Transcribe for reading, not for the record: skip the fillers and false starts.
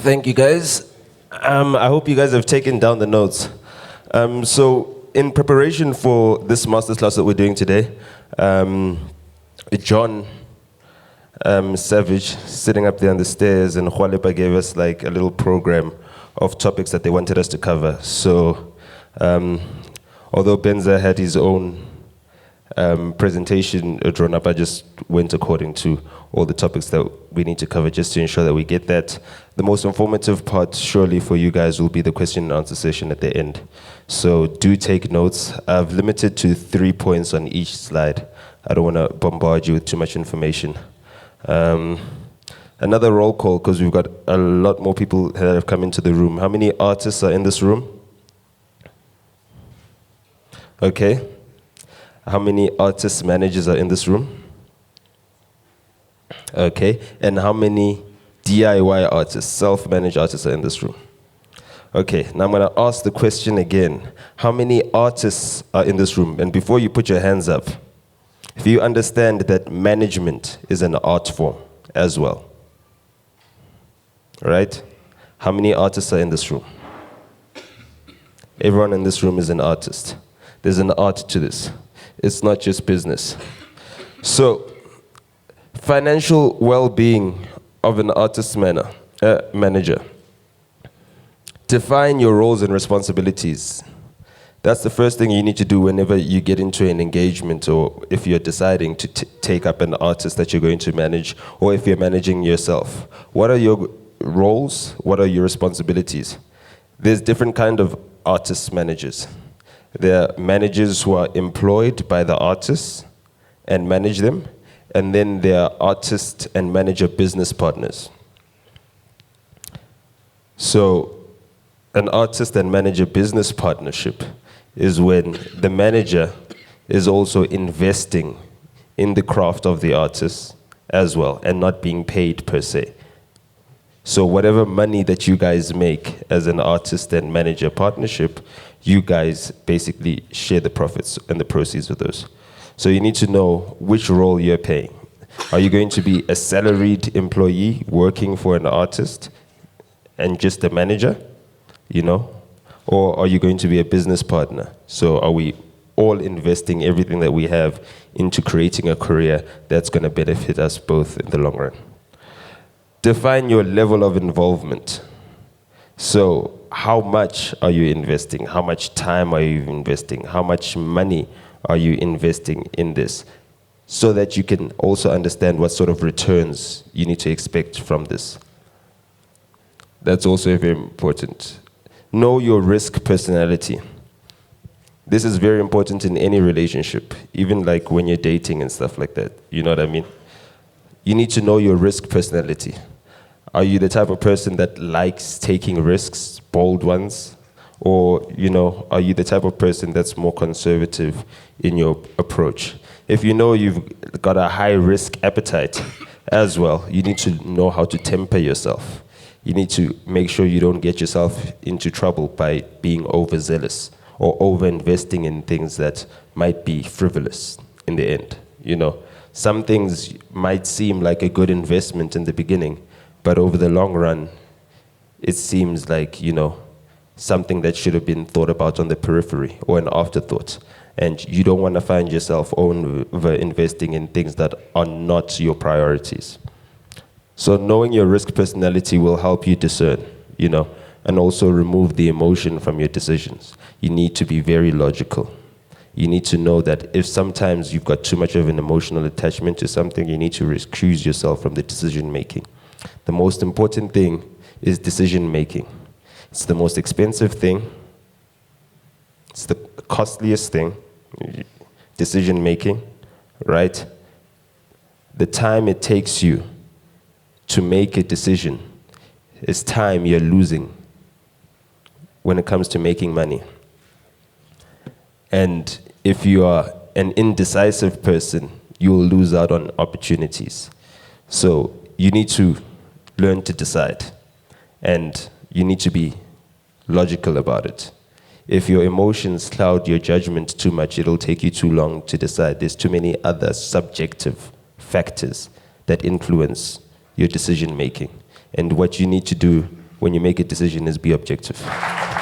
Thank you, guys. I hope you guys have taken down the notes. So, in preparation for this masterclass that we're doing today, John Savage, sitting up there on the stairs, and Hualepa gave us like a little program of topics that they wanted us to cover. So, although Benza had his own presentation drawn up, I just went according to all the topics that we need to cover just to ensure that we get that. The most informative part, surely, for you guys will be the question and answer session at the end. So do take notes. I've limited to 3 points on each slide. I don't want to bombard you with too much information. Another roll call, because we've got a lot more people that have come into the room. How many artists are in this room? Okay. How many artist managers are in this room? Okay. And how many DIY artists, self-managed artists are in this room? Okay. Now I'm going to ask the question again. How many artists are in this room? And before you put your hands up, if you understand that management is an art form as well, right? How many artists are in this room? Everyone in this room is an artist. There's an art to this. It's not just business. So, financial well-being of an artist manager. Define your roles and responsibilities. That's the first thing you need to do whenever you get into an engagement, or if you're deciding to take up an artist that you're going to manage, or if you're managing yourself. What are your roles? What are your responsibilities? There's different kind of artist managers. There are managers who are employed by the artists and manage them, and then there are artist and manager business partners. So an artist and manager business partnership is when the manager is also investing in the craft of the artist as well, and not being paid per se. So whatever money that you guys make as an artist and manager partnership, you guys basically share the profits and the proceeds with those. So you need to know which role you're playing. Are you going to be a salaried employee working for an artist and just a manager, you know? Or are you going to be a business partner? So are we all investing everything that we have into creating a career that's going to benefit us both in the long run? Define your level of involvement. So how much are you investing? How much time are you investing? How much money are you investing in this? So that you can also understand what sort of returns you need to expect from this. That's also very important. Know your risk personality. This is very important in any relationship, even like when you're dating and stuff like that. You know what I mean? You need to know your risk personality. Are you the type of person that likes taking risks, bold ones? Or, you know, are you the type of person that's more conservative in your approach? If you know you've got a high risk appetite as well, you need to know how to temper yourself. You need to make sure you don't get yourself into trouble by being overzealous or over-investing in things that might be frivolous in the end. You know, some things might seem like a good investment in the beginning, but over the long run, it seems like, you know, something that should have been thought about on the periphery or an afterthought. And you don't want to find yourself over-investing in things that are not your priorities. So knowing your risk personality will help you discern, you know, and also remove the emotion from your decisions. You need to be very logical. You need to know that if sometimes you've got too much of an emotional attachment to something, you need to recuse yourself from the decision making. The most important thing is decision making. It's the most expensive thing. It's the costliest thing. Decision making, right? The time it takes you to make a decision is time you're losing when it comes to making money. And if you are an indecisive person, you will lose out on opportunities. So you need to learn to decide, and you need to be logical about it. If your emotions cloud your judgment too much, it'll take you too long to decide. There's too many other subjective factors that influence your decision making. And what you need to do when you make a decision is be objective.